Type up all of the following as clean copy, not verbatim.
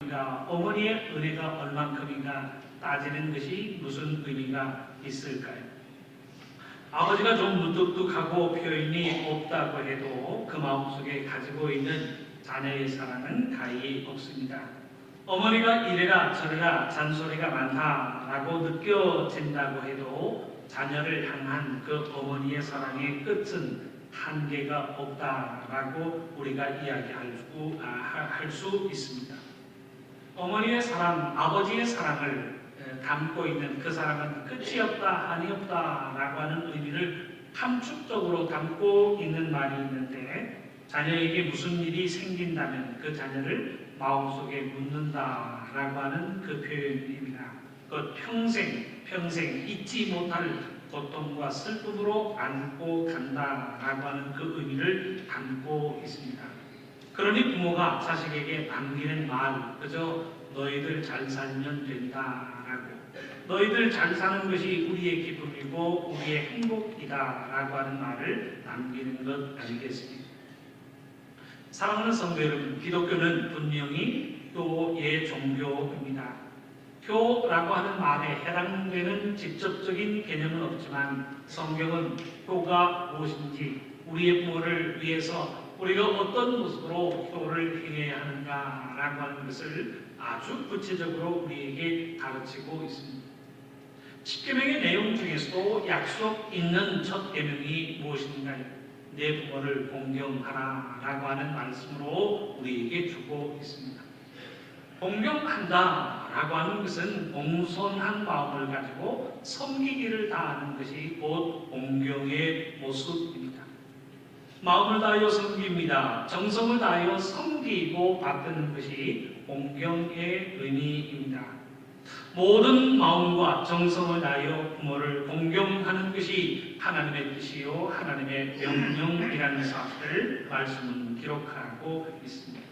어머니의 은혜가 얼만큼인가 따지는 것이 무슨 의미가 있을까요? 아버지가 좀 무뚝뚝하고 표현이 없다고 해도 그 마음속에 가지고 있는 자녀의 사랑은 가히 없습니다. 어머니가 이래라 저래라 잔소리가 많다라고 느껴진다고 해도 자녀를 향한 그 어머니의 사랑의 끝은 한계가 없다라고 우리가 이야기할 수 있습니다. 어머니의 사랑, 아버지의 사랑을 담고 있는 그 사랑은 끝이 없다, 한이 없다라고 하는 의미를 함축적으로 담고 있는 말이 있는데, 자녀에게 무슨 일이 생긴다면 그 자녀를 마음속에 묻는다라고 하는 그 표현입니다. 그 평생 잊지 못할 고통과 슬픔으로 안고 간다라고 하는 그 의미를 담고 있습니다. 그러니 부모가 자식에게 남기는 말, 그저 너희들 잘 살면 된다라고, 너희들 잘 사는 것이 우리의 기쁨이고 우리의 행복이다라고 하는 말을 남기는 것 아니겠습니까? 사랑하는 성도 여러분, 기독교는 분명히 교의 종교입니다. 교라고 하는 말에 해당되는 직접적인 개념은 없지만 성경은 교가 무엇인지, 우리의 부모를 위해서 우리가 어떤 모습으로 교를 행해야 하는가라고 하는 것을 아주 구체적으로 우리에게 가르치고 있습니다. 10계명의 내용 중에서도 약속 있는 첫 계명이 무엇인가요? 내 부모를 공경하라라고 하는 말씀으로 우리에게 주고 있습니다. 공경한다라고 하는 것은 공손한 마음을 가지고 섬기기를 다하는 것이 곧 공경의 모습입니다. 마음을 다하여 섬깁니다. 정성을 다하여 섬기고 받드는 것이 공경의 의미입니다. 모든 마음과 정성을 다하여 부모를 공경하는 것이 하나님의 뜻이요 하나님의 명령이라는 사실을 말씀은 기록하고 있습니다.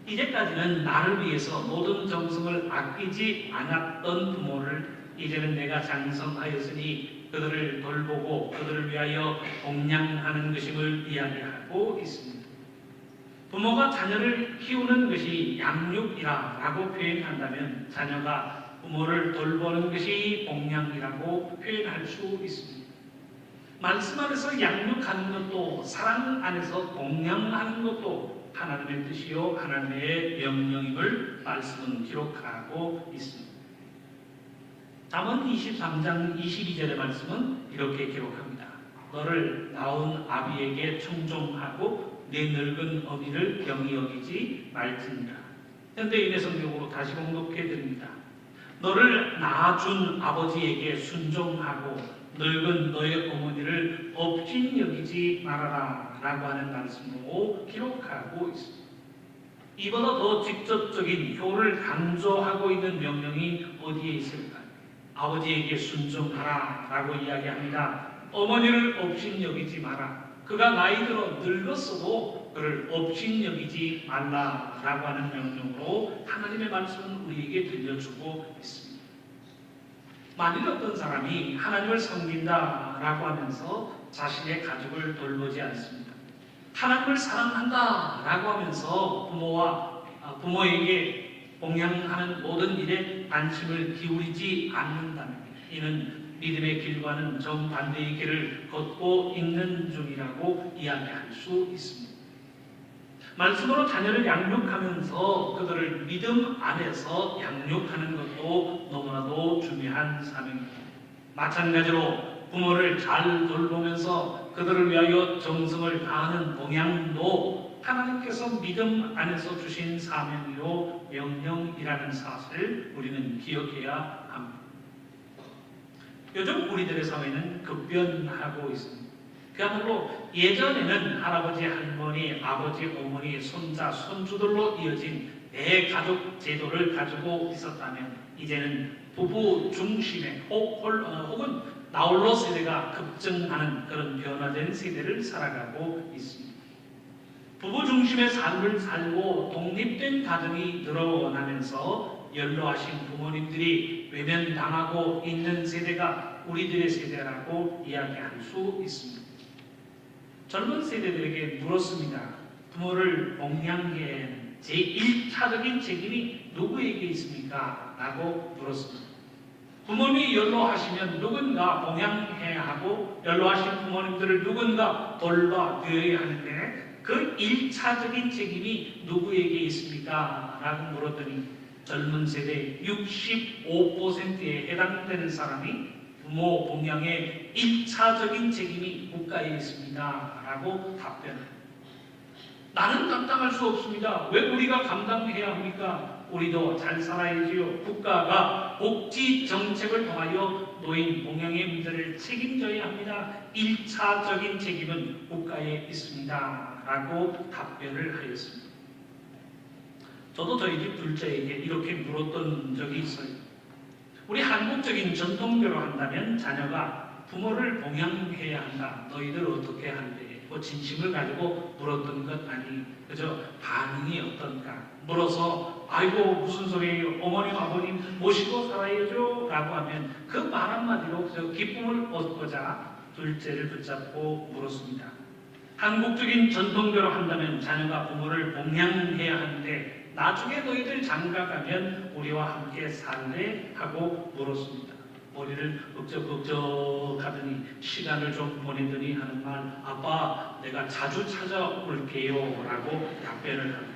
이제까지는 나를 위해서 모든 정성을 아끼지 않았던 부모를 이제는 내가 장성하였으니 그들을 돌보고 그들을 위하여 공양하는 것임을 이야기하고 있습니다. 부모가 자녀를 키우는 것이 양육이라고 표현한다면 자녀가 부모를 돌보는 것이 공양이라고 표현할 수 있습니다. 말씀 안에서 양육하는 것도 사랑 안에서 공양하는 것도 하나님의 뜻이요 하나님의 명령임을 말씀은 기록하고 있습니다. 잠언 23장 22절의 말씀은 이렇게 기록합니다. 너를 낳은 아비에게 충종하고 내 늙은 어미를 경히 여기지 말지니라. 현대인의 성경으로 다시 봉독해 드립니다. 너를 낳아준 아버지에게 순종하고 늙은 너의 어머니를 업신 여기지 말아라 라고 하는 말씀으로 기록하고 있습니다. 이보다 더 직접적인 효를 강조하고 있는 명령이 어디에 있을까요? 아버지에게 순종하라 라고 이야기합니다. 어머니를 업신 여기지 마라. 그가 나이 들어 늙었어도 그를 업신 여기지 말라 라고 하는 명령으로 하나님의 말씀은 우리에게 들려주고 있습니다. 만일 어떤 사람이 하나님을 섬긴다 라고 하면서 자신의 가족을 돌보지 않습니다. 하나님을 사랑한다 라고 하면서 부모에게 공양하는 모든 일에 관심을 기울이지 않는다면 이는 믿음의 길과는 정반대의 길을 걷고 있는 중이라고 이야기할 수 있습니다. 말씀으로 자녀를 양육하면서 그들을 믿음 안에서 양육하는 것도 너무나도 중요한 사명입니다. 마찬가지로 부모를 잘 돌보면서 그들을 위하여 정성을 다하는 공양도 하나님께서 믿음 안에서 주신 사명이요 명령이라는 사실을 우리는 기억해야 합니다. 요즘 우리들의 사회는 급변하고 있습니다. 그야말로 예전에는 할아버지, 할머니, 아버지, 어머니, 손자, 손주들로 이어진 대가족 제도를 가지고 있었다면 이제는 부부 중심의 혹은 나홀로 세대가 급증하는 그런 변화된 세대를 살아가고 있습니다. 부부 중심의 삶을 살고 독립된 가정이 늘어나면서 연로하신 부모님들이 외면당하고 있는 세대가 우리들의 세대라고 이야기할 수 있습니다. 젊은 세대들에게 물었습니다. 부모를 공양해야 제1차적인 책임이 누구에게 있습니까? 라고 물었습니다. 부모님이 연로하시면 누군가 봉양해야 하고 연로하신 부모님들을 누군가 돌봐드려야 하는데 그 1차적인 책임이 누구에게 있습니까? 라고 물었더니 젊은 세대 65%에 해당되는 사람이 부모 봉양의 1차적인 책임이 국가에 있습니다. 라고 답변합니다. 나는 감당할 수 없습니다. 왜 우리가 감당해야 합니까? 우리도 잘 살아야지요. 국가가 복지 정책을 통하여 노인 봉양의 문제를 책임져야 합니다. 1차적인 책임은 국가에 있습니다. 라고 답변을 하였습니다. 저도 저희 집 둘째에게 이렇게 물었던 적이 있어요. 우리 한국적인 전통교로 한다면 자녀가 부모를 봉양해야 한다. 너희들 어떻게 한대? 뭐 진심을 가지고 물었던 것 아니 그저 반응이 어떤가 물어서 아이고 무슨 소리예요 어머님 아버님 모시고 살아야죠 라고 하면 그 말 한마디로 저 기쁨을 얻고자 둘째를 붙잡고 물었습니다. 한국적인 전통교로 한다면 자녀가 부모를 봉양해야 하는데 나중에 너희들 장가가면 우리와 함께 살래? 하고 물었습니다. 머리를 벅적벅적 하더니 시간을 좀 보내더니 하는 말 아빠 내가 자주 찾아올게요 라고 답변을 합니다.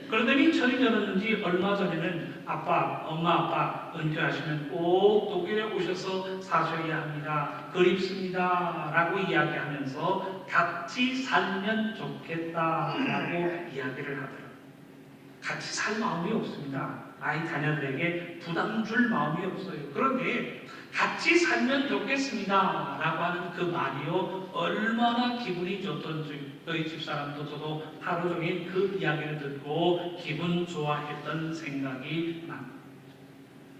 그러더니 철이 들었는지 얼마 전에는 엄마 아빠 은퇴하시면 꼭 독일에 오셔서 사셔야 합니다. 그립습니다 라고 이야기하면서 같이 살면 좋겠다 라고 이야기를 하더라고요. 같이 살 마음이 없습니다. 아이 자녀들에게 부담 줄 마음이 없어요. 그런데 같이 살면 좋겠습니다 라고 하는 그 말이요 얼마나 기분이 좋던지 저희 집사람도 저도 하루 종일 그 이야기를 듣고 기분 좋아했던 생각이 납니다.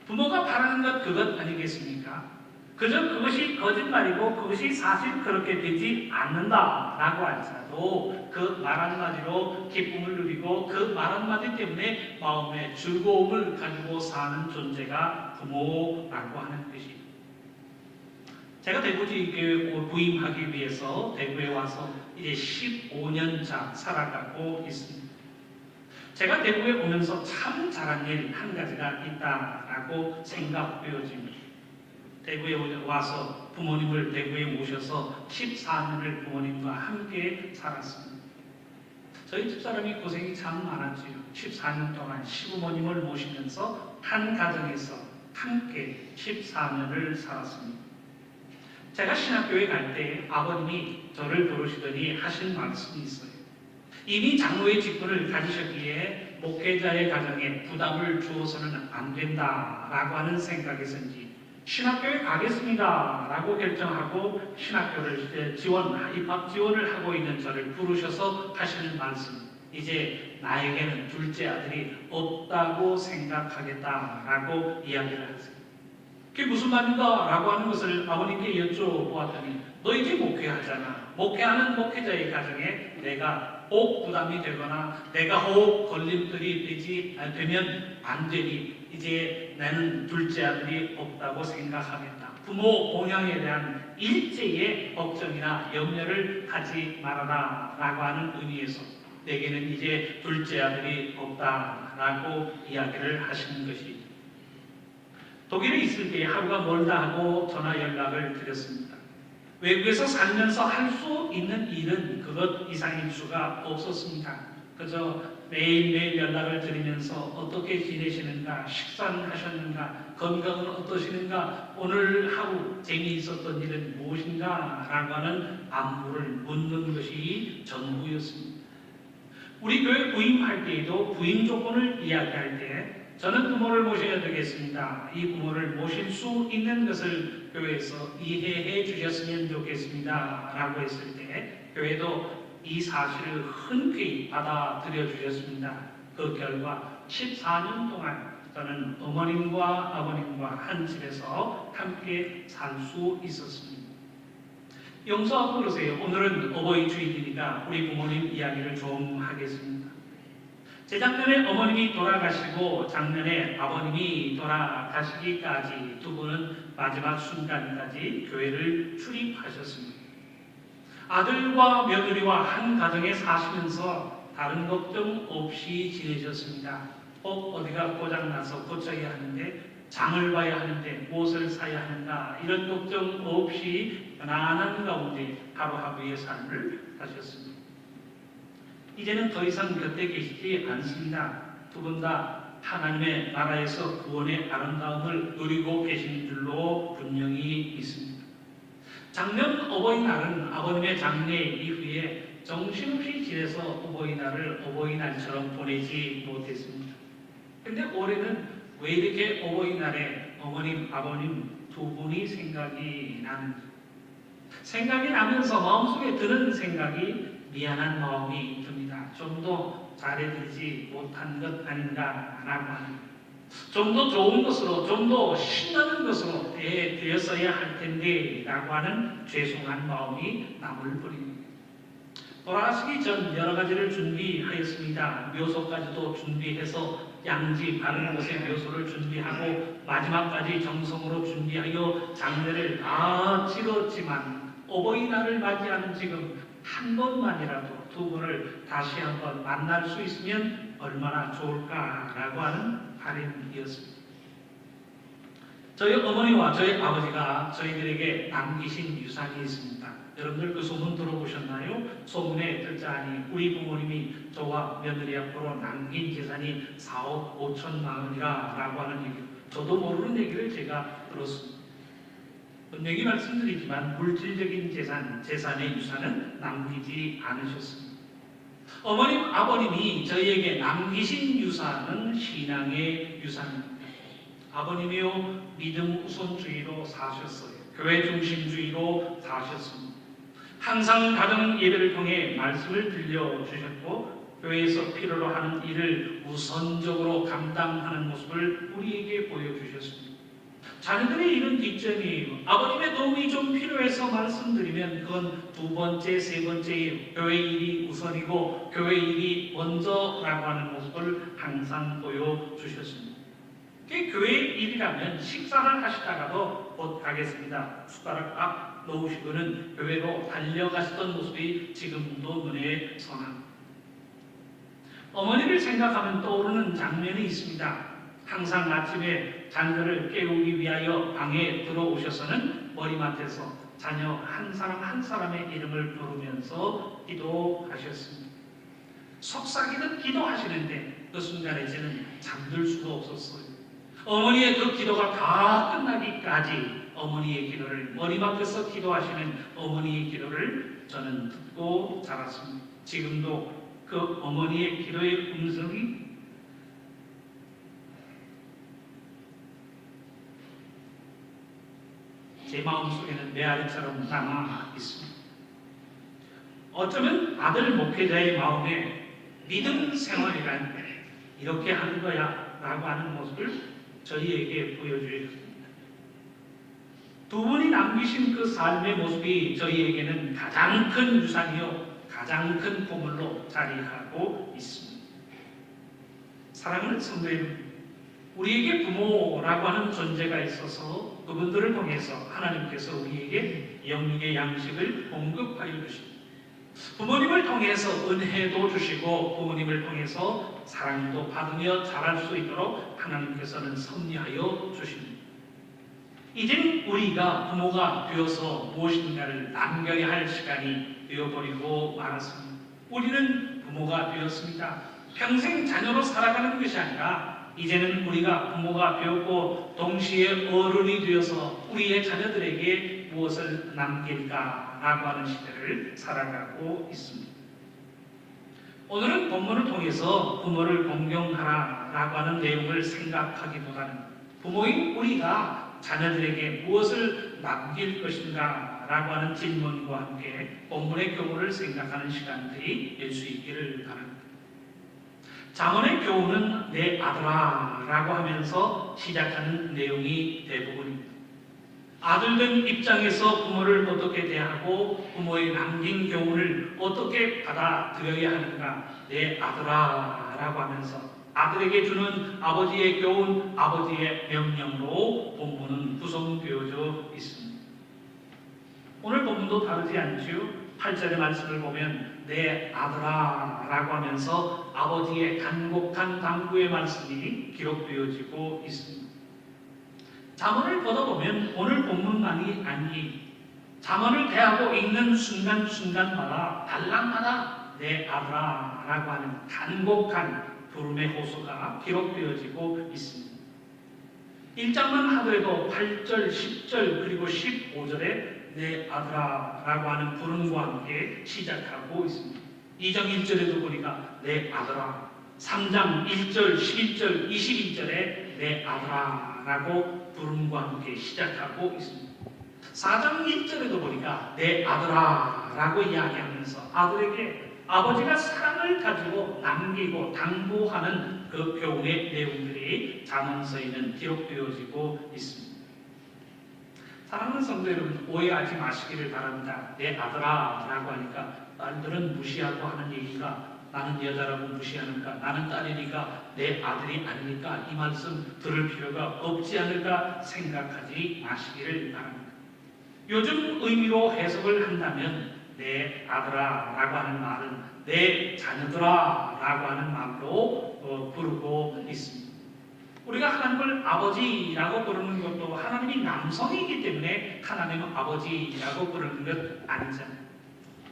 부모가 바라는 것 그것 아니겠습니까? 그저 그것이 거짓말이고 그것이 사실 그렇게 되지 않는다라고 할지라도 그 말 한마디로 기쁨을 누리고 그 말 한마디 때문에 마음의 즐거움을 가지고 사는 존재가 부모라고 하는 것입니다. 제가 대구지교회 부임하기 위해서 대구에 와서 이제 15년 차 살아가고 있습니다. 제가 대구에 오면서 참 잘한 일 한 가지가 있다라고 생각되어집니다. 대구에 와서 부모님을 대구에 모셔서 14년을 부모님과 함께 살았습니다. 저희 집사람이 고생이 참 많았지요. 14년 동안 시부모님을 모시면서 한 가정에서 함께 14년을 살았습니다. 제가 신학교에 갈 때 아버님이 저를 부르시더니 하신 말씀이 있어요. 이미 장로의 직분을 가지셨기에 목회자의 가정에 부담을 주어서는 안 된다라고 하는 생각에서인지 신학교에 가겠습니다 라고 결정하고 신학교를 입학 지원을 하고 있는 저를 부르셔서 하시는 말씀, 이제 나에게는 둘째 아들이 없다고 생각하겠다라고 이야기를 하세요. 그게 무슨 말인가? 라고 하는 것을 아버님께 여쭤보았더니 너 이제 목회하잖아. 목회하는 목회자의 가정에 내가 혹 부담이 되거나 내가 혹 걸림돌이 되면 안 되니 이제 나는 둘째 아들이 없다고 생각하겠다. 부모 봉양에 대한 일체의 걱정이나 염려를 하지 말아라 라고 하는 의미에서 내게는 이제 둘째 아들이 없다라고 이야기를 하시는 것입니다. 독일에 있을 때 하루가 멀다 하고 전화 연락을 드렸습니다. 외국에서 살면서 할 수 있는 일은 그것 이상일 수가 없었습니다. 그저 매일매일 연락을 드리면서 어떻게 지내시는가, 식사는 하셨는가, 건강은 어떠시는가, 오늘 하루 재미있었던 일은 무엇인가 라고 하는 안부를 묻는 것이 전부였습니다. 우리 교회 부임할 때에도 부임 조건을 이야기할 때 저는 부모를 모셔야 되겠습니다. 이 부모를 모실 수 있는 것을 교회에서 이해해 주셨으면 좋겠습니다 라고 했을 때 교회도 이 사실을 흔쾌히 받아들여 주셨습니다. 그 결과 14년 동안 저는 어머님과 아버님과 한 집에서 함께 살 수 있었습니다. 용서하고 그러세요. 오늘은 어버이 주일이니까 우리 부모님 이야기를 좀 하겠습니다. 재작년에 어머님이 돌아가시고 작년에 아버님이 돌아가시기까지 두 분은 마지막 순간까지 교회를 출입하셨습니다. 아들과 며느리와 한 가정에 사시면서 다른 걱정 없이 지내셨습니다. 어디가 고장나서 고쳐야 하는데, 장을 봐야 하는데 무엇을 사야 하는가, 이런 걱정 없이 편안한 가운데 하루하루의 삶을 사셨습니다. 이제는 더 이상 곁에 계시지 않습니다. 두 분 다 하나님의 나라에서 구원의 아름다움을 누리고 계신 줄로 분명히 믿습니다. 작년 어버이날은 아버님의 장례 이후에 정신없이 지내서 어버이날을 어버이날처럼 보내지 못했습니다. 근데 올해는 왜 이렇게 어버이날에 어머님, 아버님 두 분이 생각이 나는지, 생각이 나면서 마음속에 드는 생각이 미안한 마음이 듭니다. 좀 더 잘해드리지 못한 것 아닌가라고 하는, 좀 더 좋은 것으로, 좀 더 신나는 것으로 대해드렸어야 할 텐데 라고 하는 죄송한 마음이 남을 뿐입니다. 돌아가시기 전 여러 가지를 준비하였습니다. 묘소까지도 준비해서 양지 바른 곳에 묘소를 준비하고 마지막까지 정성으로 준비하여 장례를 다 치렀지만 어버이날을 맞이하는 지금 한 번만이라도 두 분을 다시 한번 만날 수 있으면 얼마나 좋을까라고 하는 바람이었습니다. 저희 어머니와 저희 아버지가 저희들에게 남기신 유산이 있습니다. 여러분들 그 소문 들어보셨나요? 소문에 듣자하니 우리 부모님이 저와 며느리 앞으로 남긴 재산이 4억 5천만 원이라고 하는 얘기, 저도 모르는 얘기를 제가 들었습니다. 분명히 말씀드리지만 물질적인 재산의 유산은 남기지 않으셨습니다. 어머님, 아버님이 저희에게 남기신 유산은 신앙의 유산입니다. 아버님이요, 믿음 우선주의로 사셨어요. 교회 중심주의로 사셨습니다. 항상 가정 예배를 통해 말씀을 들려주셨고, 교회에서 필요로 하는 일을 우선적으로 감당하는 모습을 우리에게 보여주셨습니다. 자녀들의 일은 뒷전이에요. 아버님의 도움이 좀 필요해서 말씀드리면 그건 두 번째, 세 번째예요. 교회 일이 우선이고 교회 일이 먼저라고 하는 모습을 항상 보여주셨습니다. 교회 일이라면 식사를 하시다가도 곧 가겠습니다, 숟가락 딱 놓으시고는 교회로 달려가시던 모습이 지금도 눈에 선합니다. 어머니를 생각하면 떠오르는 장면이 있습니다. 항상 아침에 자녀를 깨우기 위하여 방에 들어오셔서는 머리맡에서 자녀 한 사람 한 사람의 이름을 부르면서 기도하셨습니다. 속삭이듯 기도하시는데 그 순간에 저는 잠들 수가 없었어요. 어머니의 그 기도가 다 끝나기까지 어머니의 기도를, 머리맡에서 기도하시는 어머니의 기도를 저는 듣고 자랐습니다. 지금도 그 어머니의 기도의 음성이 제 마음속에는 메아리처럼 남아 있습니다. 어쩌면 아들 목회자의 마음에 믿음 생활이란 이렇게 하는 거야 라고 하는 모습을 저희에게 보여주셨습니다. 두 분이 남기신 그 삶의 모습이 저희에게는 가장 큰 유산이요, 가장 큰 보물로 자리하고 있습니다. 사랑하는 성도님, 우리에게 부모라고 하는 존재가 있어서 그분들을 통해서 하나님께서 우리에게 영육의 양식을 공급하여 주십니다. 부모님을 통해서 은혜도 주시고 부모님을 통해서 사랑도 받으며 자랄 수 있도록 하나님께서는 섭리하여 주십니다. 이제는 우리가 부모가 되어서 무엇인가를 남겨야 할 시간이 되어버리고 말았습니다. 우리는 부모가 되었습니다. 평생 자녀로 살아가는 것이 아니라 이제는 우리가 부모가 되었고 동시에 어른이 되어서 우리의 자녀들에게 무엇을 남길까라고 하는 시대를 살아가고 있습니다. 오늘은 본문을 통해서 부모를 공경하라라고 하는 내용을 생각하기보다는 부모인 우리가 자녀들에게 무엇을 남길 것인가 라고 하는 질문과 함께 본문의 교훈을 생각하는 시간들이 될 수 있기를 바랍니다. 잠언의 교훈은 내 아들아 라고 하면서 시작하는 내용이 대부분입니다. 아들된 입장에서 부모를 어떻게 대하고 부모의 남긴 교훈을 어떻게 받아들여야 하는가, 내 아들아 라고 하면서 아들에게 주는 아버지의 교훈, 아버지의 명령으로 본문은 구성되어져 있습니다. 오늘 본문도 다르지 않지요. 8절의 말씀을 보면 내 아들아 라고 하면서 아버지의 간곡한 당부의 말씀이 기록되어지고 있습니다. 잠언을 보다 보면 오늘 본문만이 아니 잠언을 대하고 읽는 순간순간마다 단락마다 내 아들아 라고 하는 간곡한 부름의 호소가 기록되어지고 있습니다. 1장만 하더라도 8절, 10절 그리고 15절에 내 아들아 라고 하는 부름과 함께 시작하고 있습니다. 2장 1절에도 보니까 내 아들아, 3장 1절, 11절, 22절에 내 아들아 라고 부름과 함께 시작하고 있습니다. 4장 1절에도 보니까 내 아들아 라고 이야기하면서 아들에게 아버지가 사랑을 가지고 남기고 당부하는 그 교훈의 내용들이 잠언서에는 기록되어지고 있습니다. 사랑하는 성도 여러분, 오해하지 마시기를 바랍니다. 내 아들아 라고 하니까 딸들은 무시하고 하는 얘기가 나는 여자라고 무시하는가, 나는 딸이니까 내 아들이 아니니까 이 말씀 들을 필요가 없지 않을까 생각하지 마시기를 바랍니다. 요즘 의미로 해석을 한다면 내 아들아 라고 하는 말은 내 자녀들아 라고 하는 말로 부르고 있습니다. 우리가 하나님을 아버지라고 부르는 것도 하나님이 남성이기 때문에 하나님은 아버지라고 부르는 것 아니잖아요.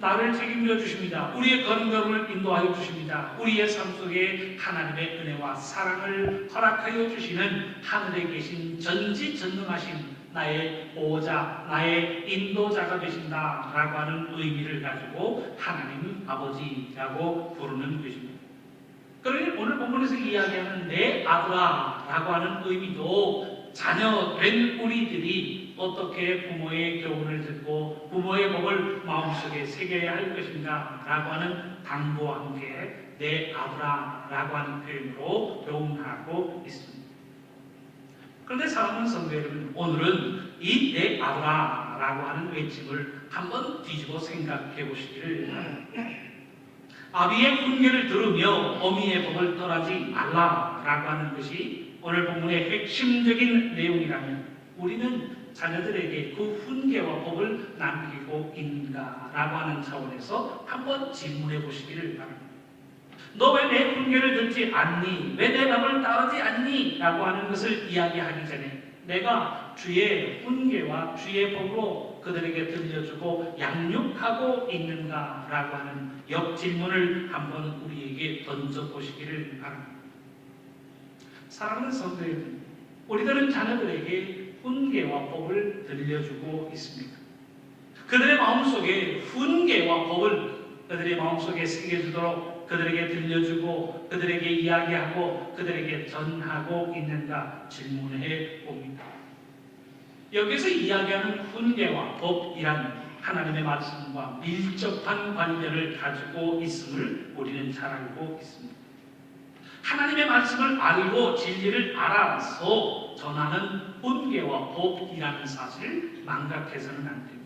나를 책임져 주십니다. 우리의 걸음걸음을 인도하여 주십니다. 우리의 삶 속에 하나님의 은혜와 사랑을 허락하여 주시는 하늘에 계신 전지전능하신 나의 보호자, 나의 인도자가 되신다라고 하는 의미를 가지고 하나님 아버지라고 부르는 것입니다. 그러니 오늘 본문에서 이야기하는 내 아들아라고 하는 의미도 자녀 된 우리들이 어떻게 부모의 교훈을 듣고 부모의 법을 마음속에 새겨야 할 것인가 라고 하는 당부와 함께 내 아들아라고 하는 표현으로 교훈하고 있습니다. 그런데 사랑하는 성도 여러분, 오늘은 이 내 아들아라고 하는 외침을 한번 뒤집어 생각해 보시기를 바랍니다. 아비의 훈계를 들으며 어미의 법을 떠나지 말라라고 하는 것이 오늘 본문의 핵심적인 내용이라면 우리는 자녀들에게 그 훈계와 법을 남기고 있는가라고 하는 차원에서 한번 질문해 보시기를 바랍니다. 너 왜 내 훈계를 듣지 않니? 왜 내 법을 따르지 않니? 라고 하는 것을 이야기하기 전에 내가 주의 훈계와 주의 법으로 그들에게 들려주고 양육하고 있는가라고 하는 역질문을 한번 우리에게 던져보시기를 바랍니다. 사랑하는 성도 여러분, 우리들은 자녀들에게 훈계와 법을 들려주고 있습니다. 그들의 마음속에 훈계와 법을 그들의 마음속에 새겨주도록 그들에게 들려주고 그들에게 이야기하고 그들에게 전하고 있는가 질문해 봅니다. 여기서 이야기하는 훈계와 법이란 하나님의 말씀과 밀접한 관련을 가지고 있음을 우리는 잘 알고 있습니다. 하나님의 말씀을 알고 진리를 알아서 전하는 훈계와 법이라는 사실을 망각해서는 안 됩니다.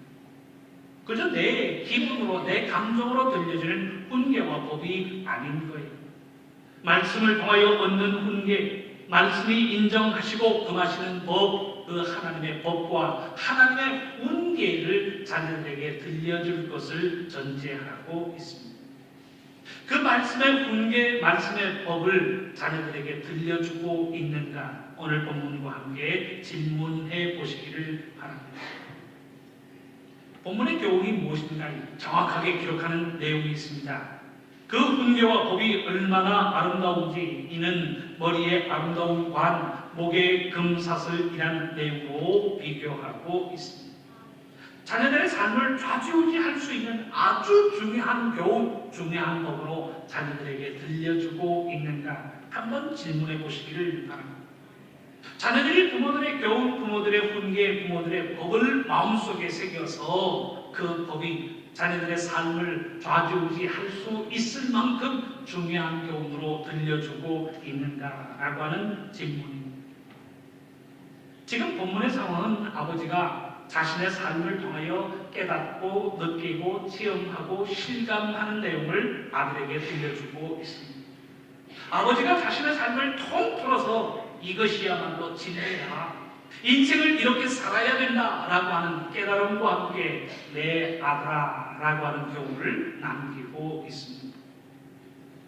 그저 내 기분으로 내 감정으로 들려주는 훈계와 법이 아닌 거예요. 말씀을 통하여 얻는 훈계, 말씀이 인정하시고 금하시는 법, 그 하나님의 법과 하나님의 훈계를 자녀들에게 들려줄 것을 전제하고 있습니다. 그 말씀의 훈계, 말씀의 법을 자녀들에게 들려주고 있는가 오늘 본문과 함께 질문해 보시기를 바랍니다. 본문의 교훈이 무엇인가 정확하게 기록하는 내용이 있습니다. 그 훈계와 법이 얼마나 아름다운지 이는 머리에 아름다운 관, 목에 금사슬이라는 내용으로 비교하고 있습니다. 자녀들의 삶을 좌지우지할 수 있는 아주 중요한 교훈, 중요한 법으로 자녀들에게 들려주고 있는가 한번 질문해 보시기를 바랍니다. 자녀들이 부모들의 교훈, 부모들의 훈계, 부모들의 법을 마음속에 새겨서 그 법이 자녀들의 삶을 좌지우지할 수 있을 만큼 중요한 교훈으로 들려주고 있는가라고 하는 질문입니다. 지금 본문의 상황은 아버지가 자신의 삶을 통하여 깨닫고 느끼고 체험하고 실감하는 내용을 아들에게 들려주고 있습니다. 아버지가 자신의 삶을 통틀어서 이것이야말로 진리다. 인생을 이렇게 살아야 된다라고 하는 깨달음과 함께 내 아들아라고 하는 교훈을 남기고 있습니다.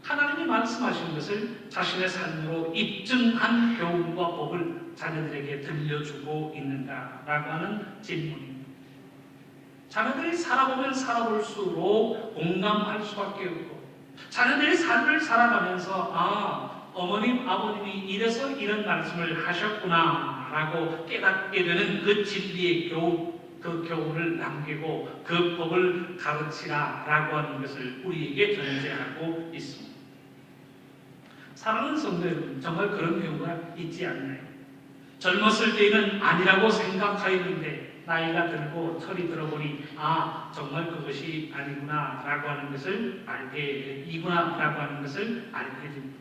하나님이 말씀하시는 것을 자신의 삶으로 입증한 교훈과 법을 자녀들에게 들려주고 있는가라고 하는 질문입니다. 자녀들이 살아보면 살아볼수록 공감할 수밖에 없고, 자녀들이 삶을 살아가면서 어머님 아버님이 이래서 이런 말씀을 하셨구나 라고 깨닫게 되는 그 진리의 교훈, 그 교훈을 남기고 그 법을 가르치라 라고 하는 것을 우리에게 전제하고 있습니다. 사랑하는 성도 여러분, 정말 그런 경우가 있지 않나요? 젊었을 때는 아니라고 생각하였는데 나이가 들고 철이 들어보니 정말 그것이 아니구나 라고 하는 것을 이구나 라고 하는 것을 알게 됩니다.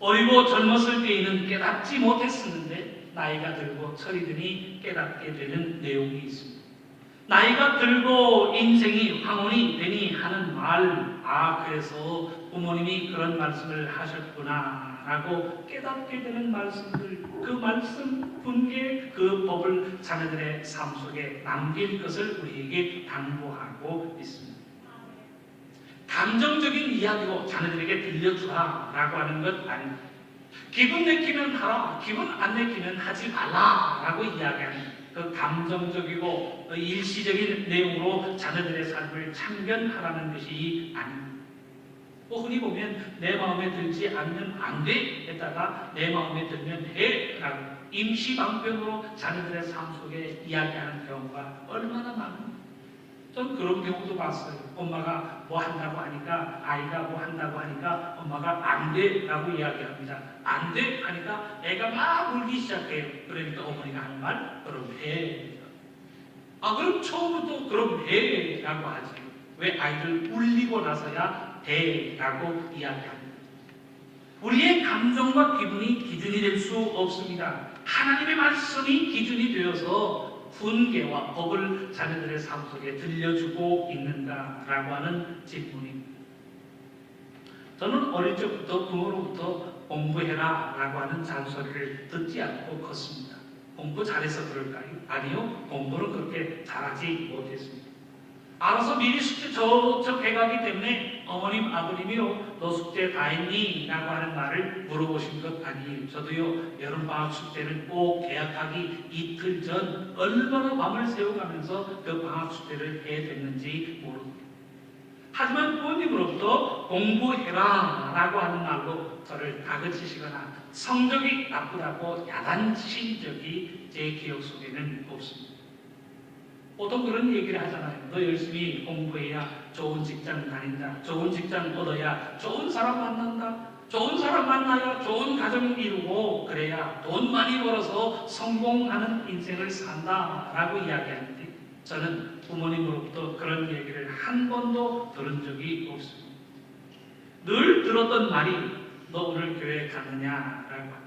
어리고 젊었을 때에는 깨닫지 못했었는데 나이가 들고 철이 드니 깨닫게 되는 내용이 있습니다. 나이가 들고 인생이 황혼이 되니 하는 말, 그래서 부모님이 그런 말씀을 하셨구나 라고 깨닫게 되는 말씀들, 그 말씀 분계 그 법을 자녀들의 삶 속에 남길 것을 우리에게 당부하고 있습니다. 감정적인 이야기로 자녀들에게 들려주라 라고 하는 것 아닙니다. 기분 내키면 하라, 기분 안 내키면 하지 말라 라고 이야기하는 그 감정적이고 일시적인 내용으로 자녀들의 삶을 참견하라는 것이 아닙니다. 흔히 보면 내 마음에 들지 않으면 안 돼 했다가 내 마음에 들면 해 라고 임시방편으로 자녀들의 삶 속에 이야기하는 경우가 얼마나 많은가. 전 그런 경우도 봤어요. 엄마가 뭐 한다고 하니까, 아이가 뭐 한다고 하니까 엄마가 안 돼 라고 이야기합니다. 안 돼 하니까 애가 막 울기 시작해요. 그러니까 어머니가 하는 말, 그럼 해. 그럼 처음부터 그럼 해 라고 하지. 왜 아이를 울리고 나서야 해 라고 이야기합니다. 우리의 감정과 기분이 기준이 될 수 없습니다. 하나님의 말씀이 기준이 되어서 훈계와 법을 자녀들의 삶 속에 들려주고 있는가라고 하는 질문입니다. 저는 어릴 적부터 부모로부터 공부해라 라고 하는 잔소리를 듣지 않고 컸습니다. 공부 잘해서 그럴까요? 아니요. 공부는 그렇게 잘하지 못했습니다. 알아서 미리 숙제 저쪽 해가기 때문에 어머님 아버님이요 너 숙제 다 했니? 라고 하는 말을 물어보신 것 아니에요. 저도요 여름방학 숙제를 꼭 개학하기 이틀 전 얼마나 밤을 새워가면서 그 방학 숙제를 해댔는지 모릅니다. 하지만 부모님으로부터 공부해라 라고 하는 말로 저를 다그치시거나 성적이 나쁘다고 야단치신 적이 제 기억 속에는 없습니다. 보통 그런 얘기를 하잖아요. 너 열심히 공부해야 좋은 직장 다닌다. 좋은 직장 얻어야 좋은 사람 만난다. 좋은 사람 만나야 좋은 가정 이루고 그래야 돈 많이 벌어서 성공하는 인생을 산다 라고 이야기하는데 저는 부모님으로부터 그런 얘기를 한 번도 들은 적이 없습니다. 늘 들었던 말이 너 오늘 교회 갔느냐 라고 합니다.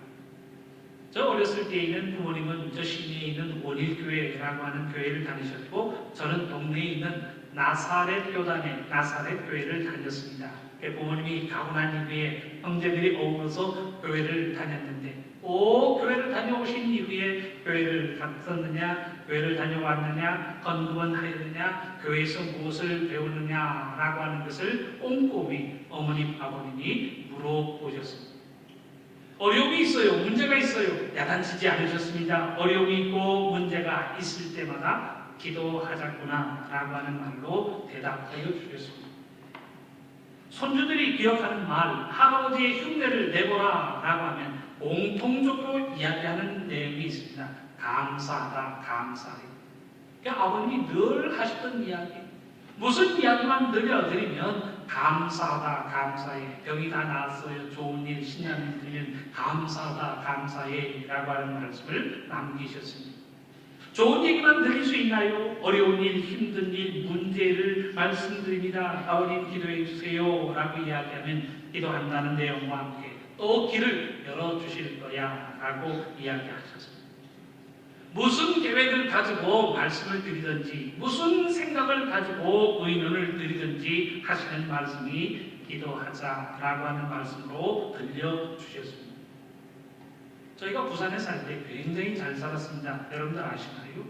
저 어렸을 때에는 부모님은 저 시내에 있는 원일교회라고 하는 교회를 다니셨고 저는 동네에 있는 나사렛 교단의 나사렛 교회를 다녔습니다. 부모님이 가고 난 이후에 형제들이 어우러서 교회를 다녔는데 교회를 다녀오신 이후에 교회를 갔었느냐, 교회를 다녀왔느냐, 건금은 하였느냐, 교회에서 무엇을 배우느냐라고 하는 것을 꼼꼼히 어머님, 아버님이 물어보셨습니다. 어려움이 있어요. 문제가 있어요. 야단치지 않으셨습니다. 어려움이 있고 문제가 있을 때마다 기도하자꾸나 라고 하는 말로 대답하여 주셨습니다. 손주들이 기억하는 말, 할아버지의 흉내를 내보라 라고 하면 공통적으로 이야기하는 내용이 있습니다. 감사하다, 감사해. 그러니까 아버님이 늘 하셨던 이야기, 무슨 이야기만 들려드리면 감사하다, 감사해. 병이 다 나았어요. 좋은 일, 신나는 일 들리면 감사하다, 감사해 라고 하는 말씀을 남기셨습니다. 좋은 얘기만 들릴 수 있나요? 어려운 일, 힘든 일, 문제를 말씀드립니다. 아버님 기도해 주세요 라고 이야기하면 기도한다는 내용과 함께 또 길을 열어주실 거야 라고 이야기하셨습니다. 무슨 계획을 가지고 말씀을 드리든지 무슨 생각을 가지고 의논을 드리든지 하시는 말씀이 기도하자라고 하는 말씀으로 들려주셨습니다. 저희가 부산에 살 때 굉장히 잘 살았습니다. 여러분들 아시나요?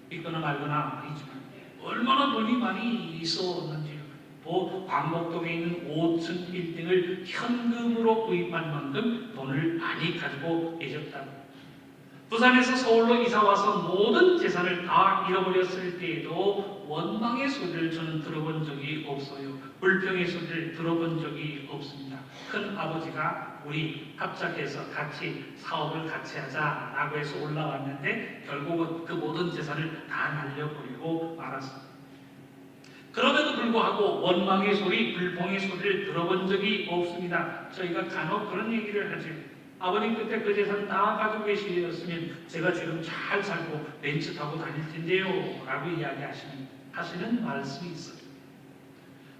믿거나 말거나 아니지만 얼마나 돈이 많이 있었는지요. 광복동에 있는 5층 빌딩을 현금으로 구입할 만큼 돈을 많이 가지고 계셨다고. 부산에서 서울로 이사와서 모든 재산을 다 잃어버렸을 때에도 원망의 소리를 저는 들어본 적이 없어요. 불평의 소리를 들어본 적이 없습니다. 큰 아버지가 우리 합작해서 같이 사업을 같이 하자라고 해서 올라왔는데 결국은 그 모든 재산을 다 날려버리고 말았습니다. 그럼에도 불구하고 원망의 소리, 불평의 소리를 들어본 적이 없습니다. 저희가 간혹 그런 얘기를 하죠. 아버님 그때 그 재산 다 가지고 계시었으면 제가 지금 잘 살고 벤츠 타고 다닐 텐데요 라고 하시는 말씀이 있어요.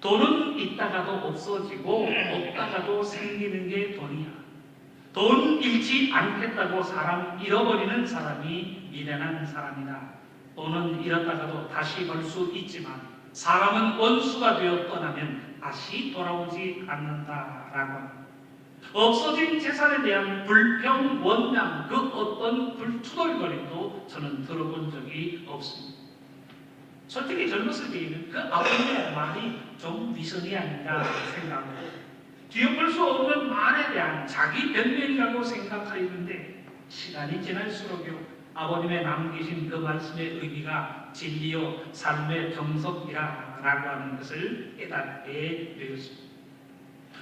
돈은 있다가도 없어지고 없다가도 생기는 게 돈이야. 돈 잃지 않겠다고 사람 잃어버리는 사람이 미련한 사람이다. 돈은 잃었다가도 다시 벌 수 있지만 사람은 원수가 되어 떠나면 다시 돌아오지 않는다라고 합니다. 없어진 재산에 대한 불평, 원망, 그 어떤 불투덜거림도 저는 들어본 적이 없습니다. 솔직히 젊었을 때에는 그 아버님의 말이 좀 위선이 아닌가 생각합니다. 뒤엎을 수 없는 말에 대한 자기 변명이라고 생각하였는데 시간이 지날수록요 아버님의 남기신 그 말씀의 의미가 진리요 삶의 정석이라고 하는 것을 깨닫게 되었습니다.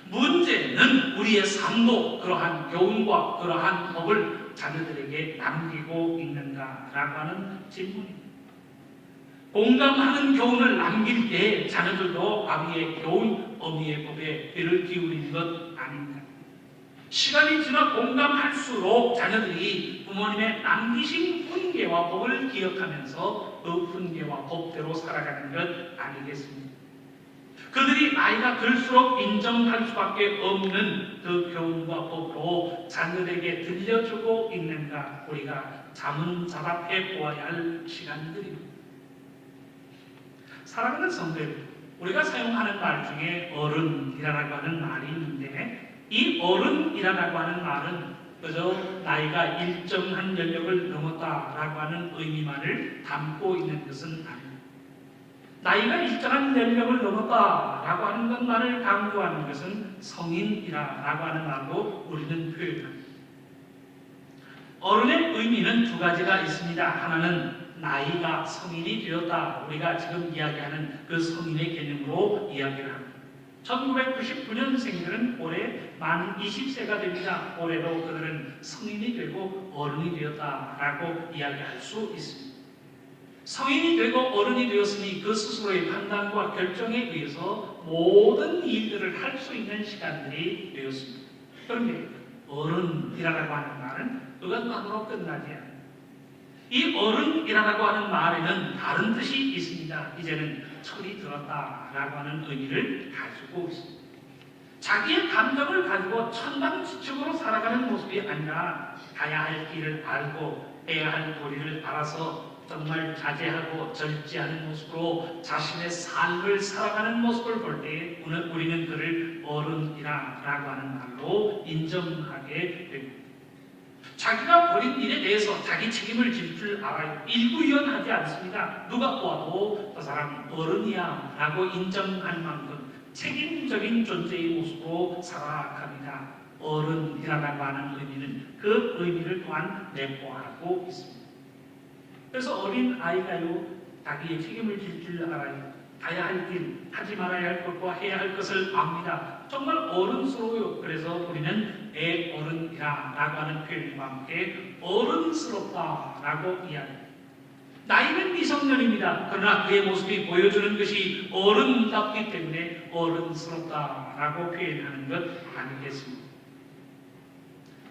문제는 우리의 삶도 그러한 교훈과 그러한 법을 자녀들에게 남기고 있는가라고 하는 질문입니다. 공감하는 교훈을 남길 때 자녀들도 아비의 교훈, 어미의 법에 귀를 기울이는 것 아닙니까? 시간이 지나 공감할수록 자녀들이 부모님의 남기신 훈계와 법을 기억하면서 그 훈계와 법대로 살아가는 것 아니겠습니까? 그들이 나이가 들수록 인정할 수밖에 없는 그 교훈과 법으로 자녀들에게 들려주고 있는가 우리가 자문자답해 보아야 할 시간들입니다. 사랑하는 성도들, 우리가 사용하는 말 중에 어른이라고 하는 말이 있는데 이 어른이라고 하는 말은 그저 나이가 일정한 연령을 넘었다라고 하는 의미만을 담고 있는 것은 아닙니다. 나이가 일정한 연령을 넘었다라고 하는 것만을 강조하는 것은 성인이라고 하는 말로 우리는 표현합니다. 어른의 의미는 두 가지가 있습니다. 하나는 나이가 성인이 되었다. 우리가 지금 이야기하는 그 성인의 개념으로 이야기를 합니다. 1999년생들은 올해 만 20세가 됩니다. 올해로 그들은 성인이 되고 어른이 되었다라고 이야기할 수 있습니다. 성인이 되고 어른이 되었으니 그 스스로의 판단과 결정에 의해서 모든 일들을 할 수 있는 시간들이 되었습니다. 그런데 어른이라고 하는 말은 그것만으로 끝나지 않습니다. 이 어른이라고 하는 말에는 다른 뜻이 있습니다. 이제는 철이 들었다라고 하는 의미를 가지고 있습니다. 자기의 감정을 가지고 천방지축으로 살아가는 모습이 아니라 가야 할 길을 알고 해야 할 도리를 알아서 정말 자제하고 절제하는 모습으로 자신의 삶을 살아가는 모습을 볼 때 우리는 그를 어른이라고 하는 말로 인정하게 됩니다. 자기가 벌인 일에 대해서 자기 책임을 질 줄 알아요. 일구이연하지 않습니다. 누가 보아도 저 사람 어른이야 라고 인정할 만큼 책임적인 존재의 모습으로 살아갑니다. 어른이라고 하는 의미는 그 의미를 또한 내포하고 있습니다. 그래서 어린 아이가요 자기의 책임을 질 줄 알아요. 가야 할 길, 하지 말아야 할 것과 해야 할 것을 압니다. 정말 어른스러워요. 그래서 우리는 애 어른이라고 하는 표현과 함께 어른스럽다라고 이야기합니다. 나이는 미성년입니다. 그러나 그의 모습이 보여주는 것이 어른답기 때문에 어른스럽다라고 표현하는 것 아니겠습니까?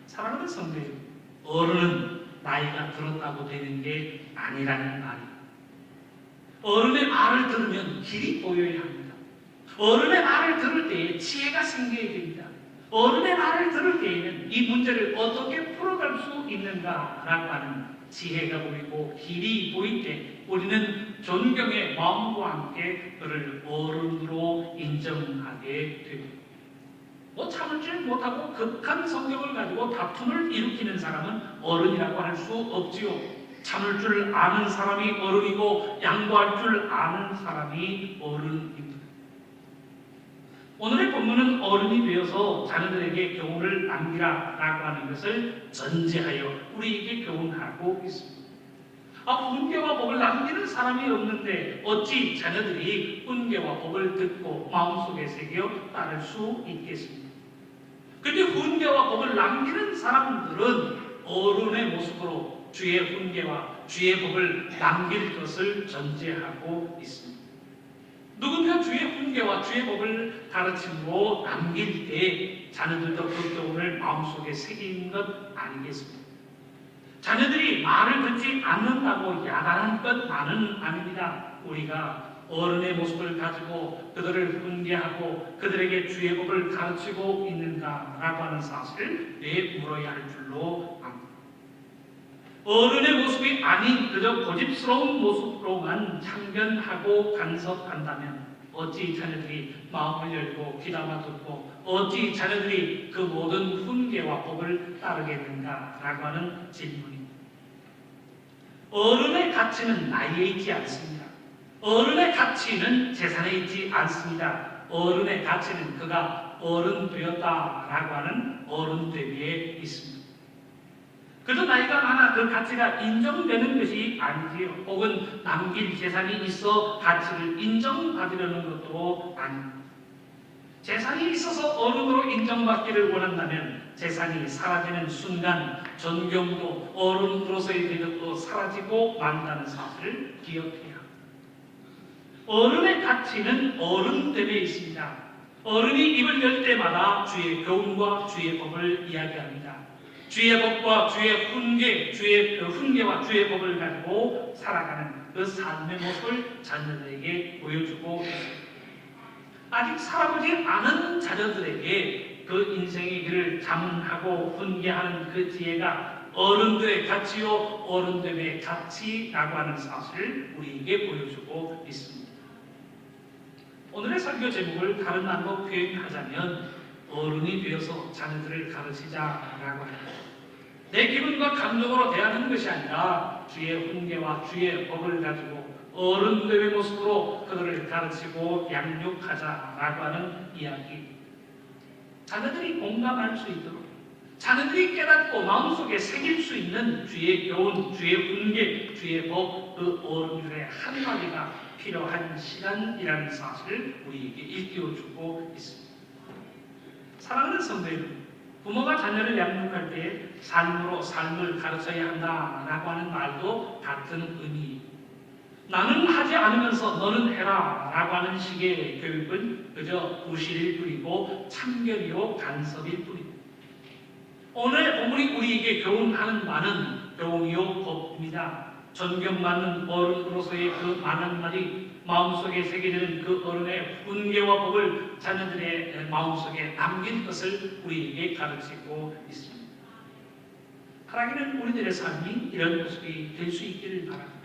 사랑하는 성도님, 어른은 나이가 들었다고 되는 게 아니라는 말입니다. 어른의 말을 들으면 길이 보여야 합니다. 어른의 말을 들을 때에 지혜가 생겨야 됩니다. 어른의 말을 들을 때에는 이 문제를 어떻게 풀어갈 수 있는가라고 하는 지혜가 보이고 길이 보일 때 우리는 존경의 마음과 함께 그를 어른으로 인정하게 됩니다. 참을 줄 못하고 극한 성격을 가지고 다툼을 일으키는 사람은 어른이라고 할 수 없지요. 참을 줄 아는 사람이 어른이고 양보할 줄 아는 사람이 어른입니다. 오늘의 본문은 어른이 되어서 자녀들에게 교훈을 남기라라고 하는 것을 전제하여 우리에게 교훈하고 있습니다. 훈계와 법을 남기는 사람이 없는데 어찌 자녀들이 훈계와 법을 듣고 마음속에 새겨 따를 수 있겠습니까? 그런데 훈계와 법을 남기는 사람들은 어른의 모습으로 주의 훈계와 주의 법을 남길 것을 전제하고 있습니다. 누군가 주의 훈계와 주의 법을 가르치고 남길 때 자녀들도 그 교훈을 마음속에 새기는 것 아니겠습니까? 자녀들이 말을 듣지 않는다고 야단한 것만은 아닙니다. 우리가 어른의 모습을 가지고 그들을 훈계하고 그들에게 주의 법을 가르치고 있는가라고 하는 사실을 물어야 할 줄로 압니다. 어른의 모습이 아닌 그저 고집스러운 모습으로만 참견하고 간섭한다면 어찌 자녀들이 마음을 열고 귀담아 듣고 어찌 자녀들이 그 모든 훈계와 법을 따르겠는가라고 하는 질문입니다. 어른의 가치는 나이에 있지 않습니다. 어른의 가치는 재산에 있지 않습니다. 어른의 가치는 그가 어른 되었다라고 하는 어른됨에 있습니다. 그저 나이가 많아 그 가치가 인정되는 것이 아니지요. 혹은 남길 재산이 있어 가치를 인정받으려는 것도 아닙니다. 재산이 있어서 어른으로 인정받기를 원한다면 재산이 사라지는 순간 존경도 어른으로서의 대접도 사라지고 만다는 사실을 기억해야 합니다. 어른의 가치는 어른됨에 있습니다. 어른이 입을 열 때마다 주의 교훈과 주의 법을 이야기합니다. 주의 법과 주의 훈계와 주의 법을 가지고 살아가는 그 삶의 모습을 자녀들에게 보여주고 있습니다. 아직 살아보지 않은 자녀들에게 그 인생의 길을 자문하고 훈계하는 그 지혜가 어른들의 가치요 어른됨의 가치라고 하는 사실을 우리에게 보여주고 있습니다. 오늘의 설교 제목을 다른 말로 표현하자면 어른이 되어서 자녀들을 가르치자라고 합니다. 내 기분과 감정으로 대하는 것이 아니라 주의 훈계와 주의 법을 가지고 어른됨의 모습으로 그들을 가르치고 양육하자라고 하는 이야기. 자녀들이 공감할 수 있도록 자녀들이 깨닫고 마음속에 새길 수 있는 주의 교훈, 주의 훈계, 주의 법, 그 어른들의 한마디가 필요한 시간이라는 사실을 우리에게 일깨워주고 있습니다. 사랑하는 성도 여러분, 부모가 자녀를 양육할 때 삶으로 삶을 가르쳐야 한다라고 하는 말도 같은 의미입니다. 나는 하지 않으면서 너는 해라 라고 하는 식의 교육은 그저 부실일 뿐이고 참견이요 간섭일 뿐입니다. 오늘 본문이 우리에게 교훈하는 말은 교훈이요 법입니다. 존경받는 어른으로서의 그 말 한마디 마음속에 새겨지는 그 어른의 훈계와 법을 자녀들의 마음속에 남긴 것을 우리에게 가르치고 있습니다. 하나님은 우리들의 삶이 이런 모습이 될 수 있기를 바랍니다.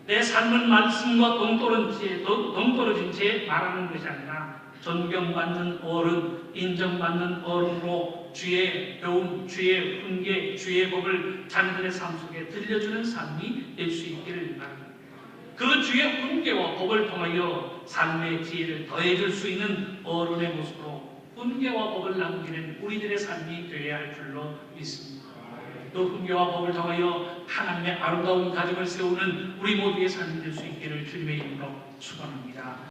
내 삶은 말씀과 동떨어진 채 말하는 것이 아니라 존경받는 어른, 인정받는 어른으로 주의 교훈, 주의 훈계, 주의 법을 자녀들의 삶 속에 들려주는 삶이 될 수 있기를 바랍니다. 그 주의 훈계와 법을 통하여 삶의 지혜를 더해줄 수 있는 어른의 모습으로 훈계와 법을 남기는 우리들의 삶이 되어야 할 줄로 믿습니다. 그 훈계와 법을 통하여 하나님의 아름다운 가정을 세우는 우리 모두의 삶이 될 수 있기를 주님의 이름으로 축원합니다.